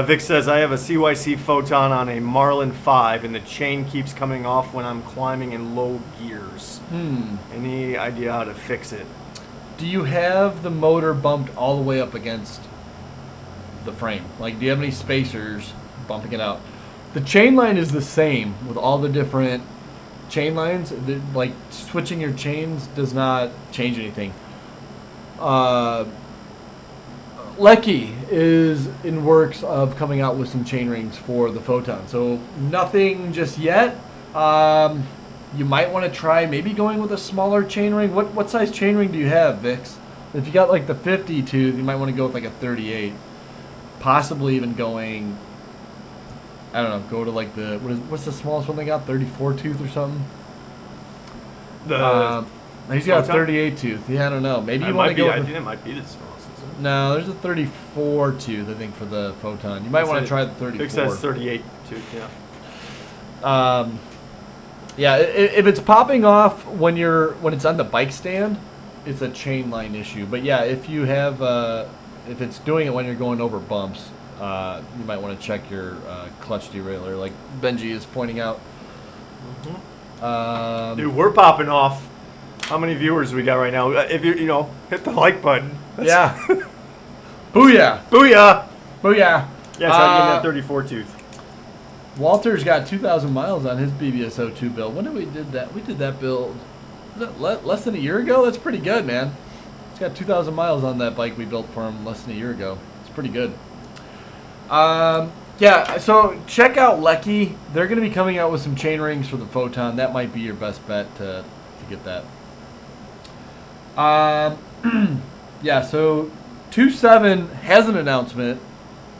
Vic says, I have a CYC Photon on a Marlin 5 and the chain keeps coming off when I'm climbing in low gears. Any idea how to fix it? Do you have the motor bumped all the way up against the frame? Like, do you have any spacers bumping it out? The chain line is the same with all the different chain lines. Like, switching your chains does not change anything. Lecky is in works of coming out with some chain rings for the Photon. So nothing just yet. You might want to try maybe going with a smaller chain ring. What size chain ring do you have, Vix? If you got like the 50 tooth, you might want to go with like a 38. Possibly even going, I don't know, go to like what's the smallest one they got? 34 tooth or something? He's got a 38 tooth. Yeah, I don't know. Maybe you want to go. I think it might be the smallest. No, there's a 34 tooth, I think, for the Photon. You might want to try the 34. It says 38 tooth, yeah, if it's popping off when it's on the bike stand, it's a chain line issue. But yeah, if you have if it's doing it when you're going over bumps, you might want to check your clutch derailleur, like Benji is pointing out. Dude, we're popping off. How many viewers we got right now? If you hit the like button. Yeah. Booyah. Booyah. Booyah. Yeah, so I'm getting that 34 tooth. Walter's got 2,000 miles on his BBS02 build. When did we did that? We did that build less than a year ago? That's pretty good, man. He's got 2,000 miles on that bike we built for him less than a year ago. It's pretty good. Yeah, so check out Lecky. They're going to be coming out with some chain rings for the Photon. That might be your best bet to get that. Yeah, so 2.7 has an announcement.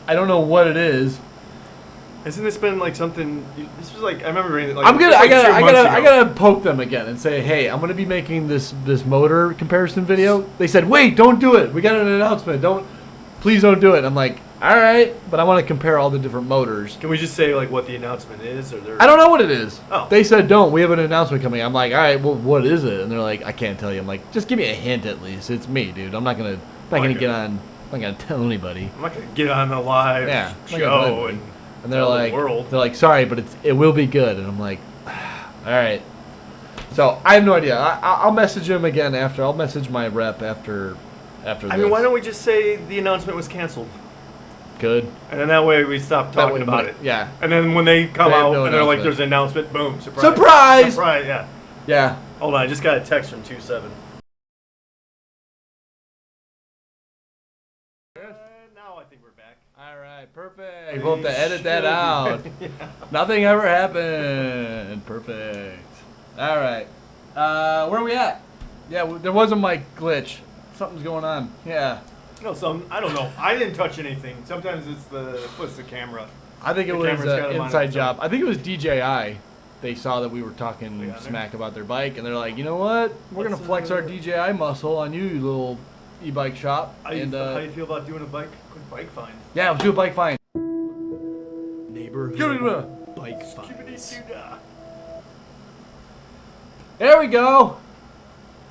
I don't know what it is. Hasn't this been like something? This was like I remember reading it. Like, I gotta poke them again and say, hey, I'm gonna be making this motor comparison video. They said, wait, don't do it. We got an announcement. Please don't do it. I'm like, all right, but I want to compare all the different motors. Can we just say like what the announcement is, or I don't know what it is. Oh. They said don't. We have an announcement coming. I'm like, all right, well, what is it? And they're like, I can't tell you. I'm like, just give me a hint at least. It's me, dude. I'm not gonna get on. I'm not gonna tell anybody. I'm not gonna get on the live show and they're tell like, the world. they're like, sorry, but it will be good. And I'm like, all right. So I have no idea. I'll message him again after. I'll message my rep after. I mean, why don't we just say the announcement was canceled? Good. And then that way we stop talking about it. Yeah. And then when they come They have out no and they're like, announcement. there's an announcement, boom, surprise. Surprise! Surprise, yeah. Yeah. Hold on, I just got a text from 27. Now I think we're back. All right, perfect. We'll have to edit that out. Yeah. Nothing ever happened. Perfect. All right. Where are we at? Yeah, there was a mic glitch. Something's going on. Yeah. No, I don't know. I didn't touch anything. Sometimes it's the camera. I think it The was camera's got an 'em on inside its job. own. I think it was DJI. They saw that we were talking Yeah, smack about their bike, and they're like, you know what? We're going to Let's, flex our DJI muscle on you, you little e-bike shop. How And you feel about doing a quick bike find? yeah, let's do a bike find. Neighborhood bike find. There we go.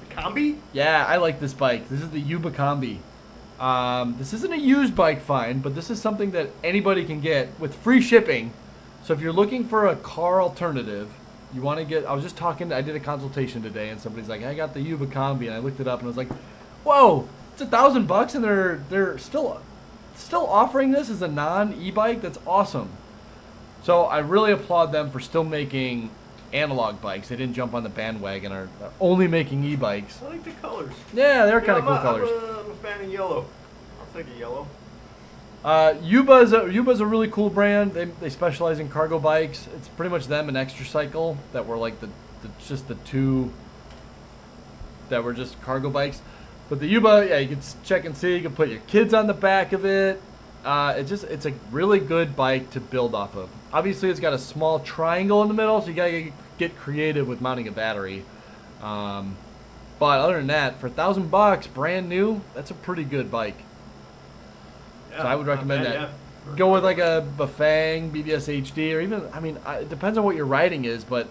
The Combi? Yeah, I like this bike. This is the Yuba Combi. This isn't a used bike find, but this is something that anybody can get with free shipping. So if you're looking for a car alternative, you want to get. I was just talking. I did a consultation today, and somebody's like, "I got the Yuba Combi," and I looked it up, and I was like, "Whoa, it's $1,000, and they're still offering this as a non-e-bike. That's awesome." So I really applaud them for still making analog bikes. They didn't jump on the bandwagon or are only making e-bikes. I like the colors. Yeah, they're kind of cool colors. I'm a fan of yellow. I'll take a yellow. Yuba's a really cool brand. They specialize in cargo bikes. It's pretty much them and Extra Cycle that were like the two that were just cargo bikes. But the Yuba, yeah, you can check and see. You can put your kids on the back of it. It's a really good bike to build off of. Obviously, it's got a small triangle in the middle, so you gotta get creative with mounting a battery. But other than that, for $1,000, brand new, that's a pretty good bike. Yeah, So I would recommend not that. bad, yeah. Go with like a Bafang, BBS HD, or even, I mean, it depends on what your riding is, but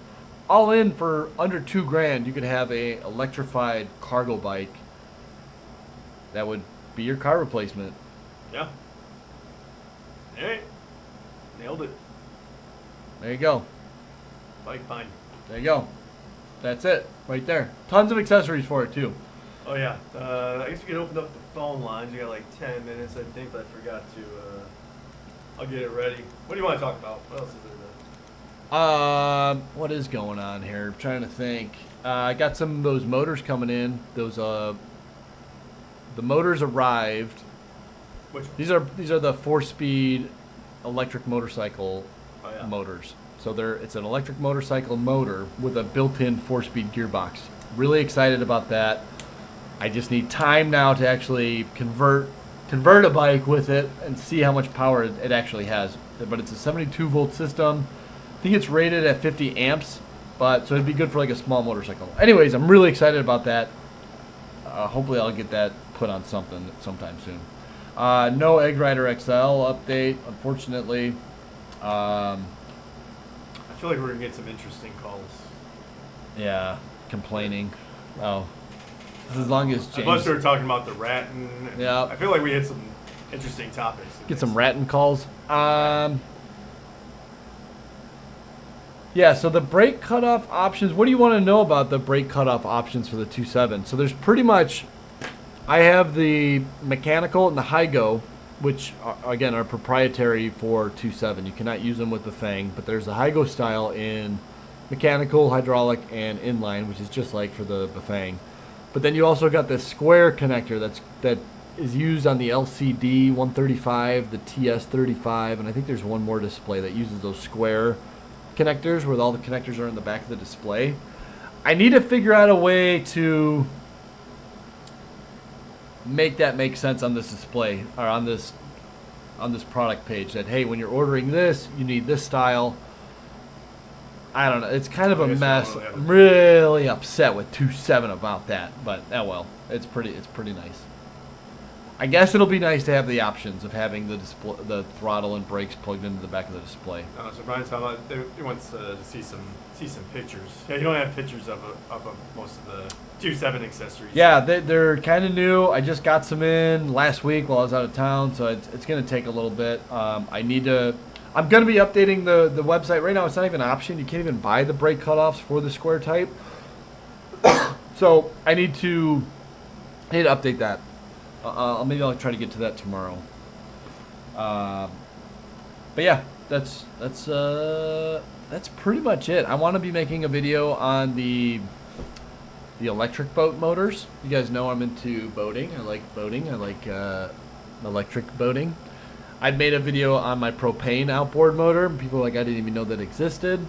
all in for under $2,000, you could have a electrified cargo bike that would be your car replacement. Yeah. Alright. Nailed it. There you go. Bike find. There you go. That's it, right there. Tons of accessories for it too. Oh yeah. I guess we can open up the phone lines. We got like 10 minutes, I think, but I forgot to. I'll get it ready. What do you want to talk about? What else is there? What is going on here? I'm trying to think. I got some of those motors coming in. Those the motors arrived. Which one? These are the 4-speed electric motorcycle Oh yeah. motors. So it's an electric motorcycle motor with a built-in 4-speed gearbox. Really excited about that. I just need time now to actually convert a bike with it and see how much power it actually has. But it's a 72 volt system. I think it's rated at 50 amps, so it'd be good for like a small motorcycle. Anyways, I'm really excited about that. Hopefully I'll get that put on something sometime soon. No Egg Rider XL update, unfortunately. I feel like we're gonna get some interesting calls. Yeah, complaining. Oh. As long as James... Unless we were talking about the Rattan. Yeah. I feel like we had some interesting topics. Get some Rattan calls. Yeah, so the brake cutoff options. What do you want to know about the brake cutoff options for the 2.7? So there's pretty much... I have the mechanical and the Hygo, which, again, are proprietary for 2.7. You cannot use them with the Fang, but there's the Hygo style in mechanical, hydraulic, and inline, which is just like for the Bafang. But then you also got this square connector that is used on the LCD 135, the TS35, and I think there's one more display that uses those square connectors where all the connectors are in the back of the display. I need to figure out a way to make that make sense on this display or on this product page that, hey, when you're ordering this, you need this style. I don't know. It's kind of a mess. I'm really upset with 2.7 about that, but oh well. It's pretty nice. I guess it'll be nice to have the options of having the throttle and brakes plugged into the back of the display. So Brian's talking about he wants to see some pictures. Yeah, you don't have pictures of most of the 2.7 accessories. Yeah, they're kind of new. I just got some in last week while I was out of town, so it's going to take a little bit. I'm going to be updating the website. Right now, it's not even an option. You can't even buy the brake cutoffs for the square type. So I need to update that. Maybe I'll try to get to that tomorrow. But yeah, that's pretty much it. I want to be making a video on the electric boat motors. You guys know I'm into boating. I like boating. I like electric boating. I made a video on my propane outboard motor. People are like, I didn't even know that existed.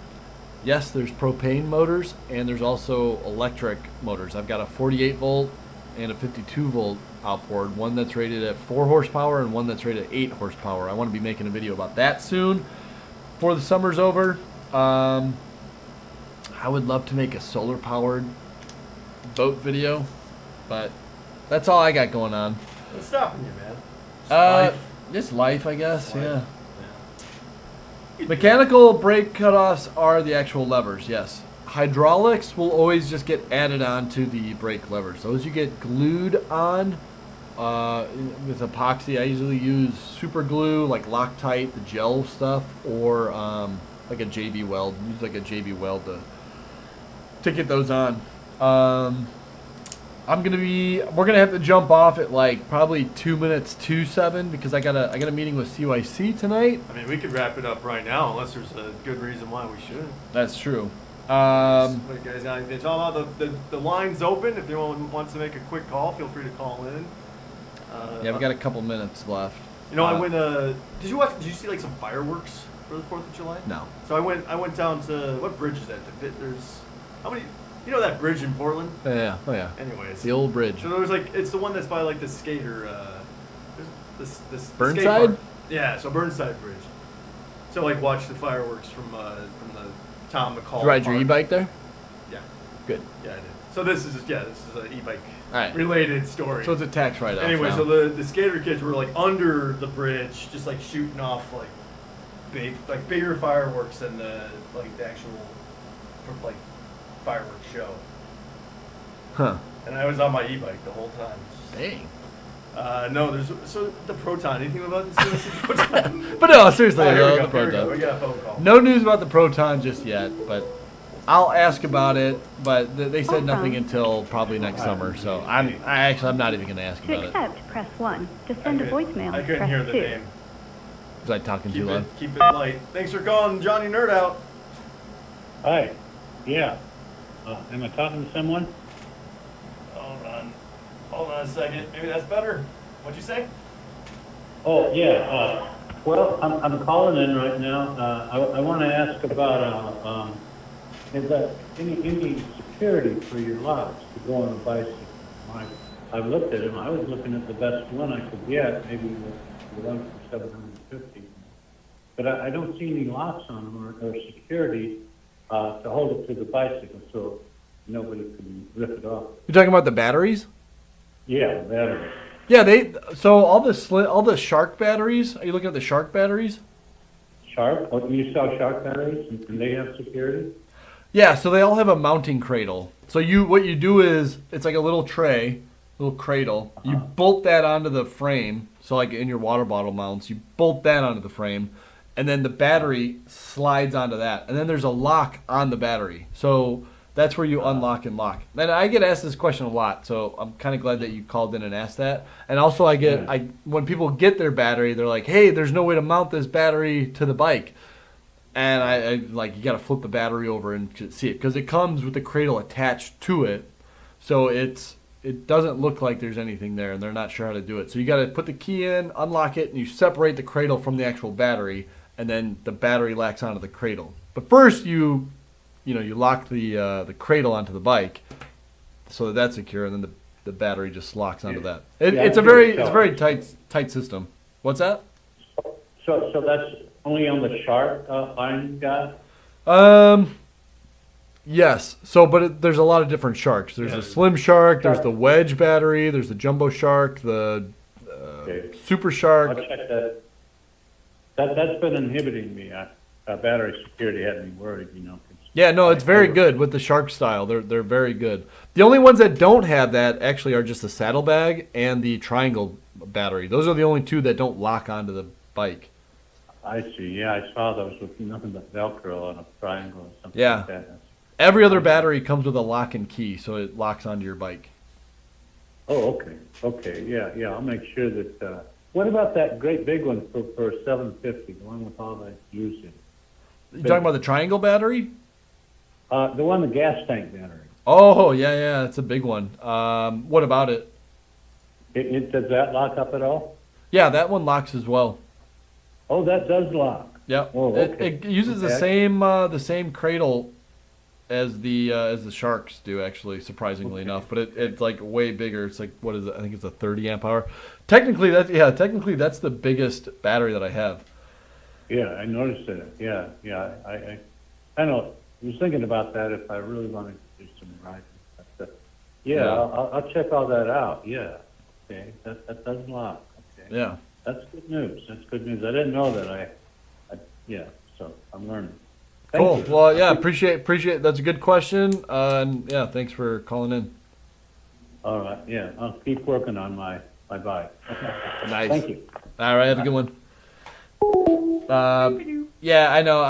Yes, there's propane motors, and there's also electric motors. I've got a 48 volt and a 52 volt outboard, one that's rated at 4 horsepower and one that's rated at 8 horsepower. I want to be making a video about that soon before the summer's over. I would love to make a solar powered boat video, but that's all I got going on. What's stopping you, man? Just life, I guess. Yeah. Mechanical brake cutoffs are the actual levers, yes. Hydraulics will always just get added on to the brake levers. Those you get glued on with epoxy. I usually use super glue, like Loctite, the gel stuff, or like a JB weld. Use like a JB weld to get those on. We're gonna have to jump off at like probably 2 minutes to 7 because I got a meeting with CYC tonight. I mean, we could wrap it up right now unless there's a good reason why we should. That's true. What guys, it's all about the line's open. If anyone wants to make a quick call, feel free to call in. Yeah, we got a couple minutes left. You know, I went. Did you see like some fireworks for the 4th of July? No. So I went down to what bridge is that? There's how many? You know that bridge in Portland? Yeah. Oh yeah. Anyways, the old bridge. So there was like it's the one that's by like the skater. This Burnside? skate park. Yeah. So Burnside Bridge. So like watch the fireworks from the Tom McCall. Did you ride your park. e-bike there? Yeah. Good. Yeah, I did. So this is an e-bike Right. related story. So it's a tax write-off. Anyway, now. so the skater kids were like under the bridge, just like shooting off like bigger fireworks than the actual like fireworks show. Huh. And I was on my e-bike the whole time. Dang. No, so the Proton. Anything about this Proton? But no, seriously, Here the we go. Proton. We got a phone call. No news about the Proton just yet, but I'll ask about it. But they said nothing until probably next summer. So I'm not even going to ask To about it. accept, press 1. To send a voicemail, I couldn't press hear the 2. name. Was I talking too loud? Keep it light. Thanks for calling, JohnnyNerdOut. Hi. Yeah. Am I talking to someone? Hold on a second. Maybe that's better. What'd you say? Oh, yeah. Well, I'm calling in right now. I want to ask about is there any security for your locks to go on a bicycle? I've looked at them. I was looking at the best one I could get, maybe the one for $750. But I don't see any locks on them or security to hold it to the bicycle so nobody can rip it off. You're talking about the batteries? Yeah, battery. Yeah, so all the Shark batteries. Are you looking at the Shark batteries? Shark? Oh, you sell Shark batteries? And they have security? Yeah, so they all have a mounting cradle. So what you do is it's like a little tray, little cradle. You bolt that onto the frame. So like in your water bottle mounts, you bolt that onto the frame, and then the battery slides onto that. And then there's a lock on the battery. So that's where you unlock and lock. And I get asked this question a lot, so I'm kind of glad that you called in and asked that. And also when people get their battery, they're like, hey, there's no way to mount this battery to the bike. And I like, you got to flip the battery over and see it because it comes with the cradle attached to it. So it doesn't look like there's anything there, and they're not sure how to do it. So you got to put the key in, unlock it, and you separate the cradle from the actual battery, and then the battery locks onto the cradle. But first you lock the cradle onto the bike so that's secure, and then the battery just locks onto that. It's a very tight system. What's that? So that's only on the Shark line you got? Yes. So, but there's a lot of different Sharks. There's a Slim Shark. There's the Wedge battery. There's the Jumbo Shark. The Okay. Super I'll Shark. check that. That's been inhibiting me. Battery security had me worried, you know. 'cause Yeah, no, it's very good with the Shark style. They're very good. The only ones that don't have that actually are just the saddlebag and the triangle battery. Those are the only two that don't lock onto the bike. I see. Yeah, I saw those with nothing but Velcro on a triangle or something Yeah. like that. Every other battery comes with a lock and key, so it locks onto your bike. Oh, okay. Okay. Yeah, yeah. I'll make sure that. What about that great big one for 750? The one with all the used in. You talking about the triangle battery? The one, the gas tank battery. Oh, yeah, it's a big one. What about it? Does that lock up at all? Yeah, that one locks as well. Oh, that does lock. Yep. Oh, okay. It uses the same cradle as the Sharks do, actually, surprisingly enough. But it's like way bigger. It's like, what is it? I think it's a 30 amp hour. Technically that's the biggest battery that I have. Yeah, I noticed that. Yeah. I know. I was thinking about that if I really wanted to do some riding. But, Yeah. I'll check all that out. Yeah. Okay. That does lock. Okay. Yeah. That's good news. That's good news. I didn't know that. Yeah. So I'm learning. Cool. Thank you. Well, yeah, appreciate. That's a good question. And yeah, thanks for calling in. All right. Yeah. I'll keep working on my bike. Nice. Thank you. All right, have a good one. Yeah, I know.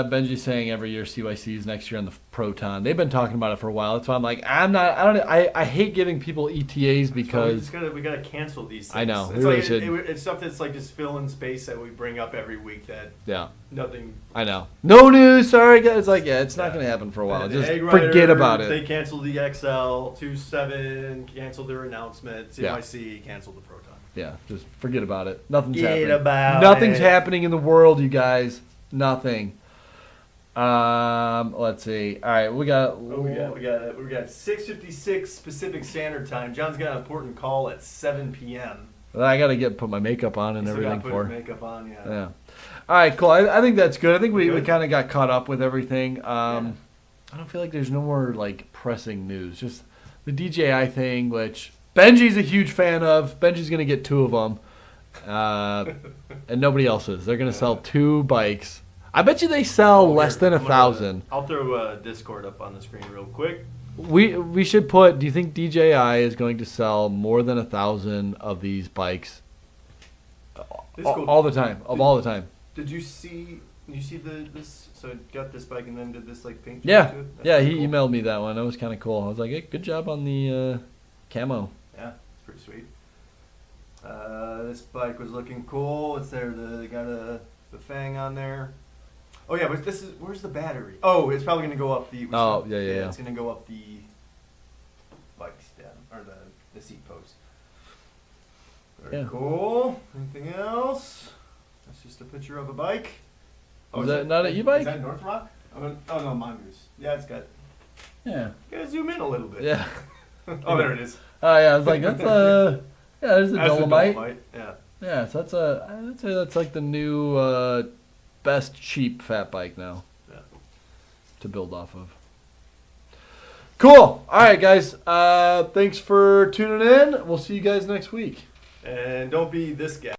Benji's saying every year CYC is next year on the Proton. They've been talking about it for a while. That's why I'm like, I hate giving people ETAs because we gotta cancel these things. I know, It's we really like should. It's stuff that's like just filling space that we bring up every week that yeah, nothing. I know. No news. Sorry, guys. Like, yeah, it's not gonna happen for a while. The Just Egg forget Rider, about They it. canceled the XL 2.7, canceled their announcement. Yeah. CYC canceled the Proton. Yeah, just forget about it. Nothing's Forget happening. about Nothing's it. happening in the world, you guys. Nothing. Let's see. All right, we got. We got 6:56 Pacific Standard Time. John's got an important call at 7 p.m. I gotta put my makeup on and Still gotta everything put for. his makeup on, yeah. Yeah. All right, cool. I think that's good. I think we Good? kind of got caught up with everything. I don't feel like there's no more like pressing news. Just the DJI thing, which Benji's a huge fan of. Benji's gonna get 2 of them, and nobody else is. They're gonna sell 2 bikes. I bet you they sell less than 1,000. I'll throw Discord up on the screen real quick. We should put. Do you think DJI is going to sell more than 1,000 of these bikes all the time? All the time. Did you see this? So it got this bike and then did this like pink. Yeah, to it? That's yeah. pretty He cool. emailed me that one. That was kind of cool. I was like, hey, good job on the camo. Yeah, it's pretty sweet. This bike was looking cool. It's there. They got the Fang on there. Oh yeah, but where's the battery? Oh, it's probably gonna go up the. Oh, yeah. It's gonna go up the bike stem or the seat post. Very Yeah. cool. Anything else? That's just a picture of a bike. Is that not an e-bike? Is that North Rock? Oh no, Mongoose. Yeah, it's got. Yeah. Gotta zoom in a little bit. Yeah. Oh, there it is. Oh yeah. I was like, that's yeah. There's the That's Dolomite. the Dolomite. Yeah. Yeah. So I'd say that's like the new best cheap fat bike now. Yeah. To build off of. Cool. All right, guys. Thanks for tuning in. We'll see you guys next week. And don't be this guy.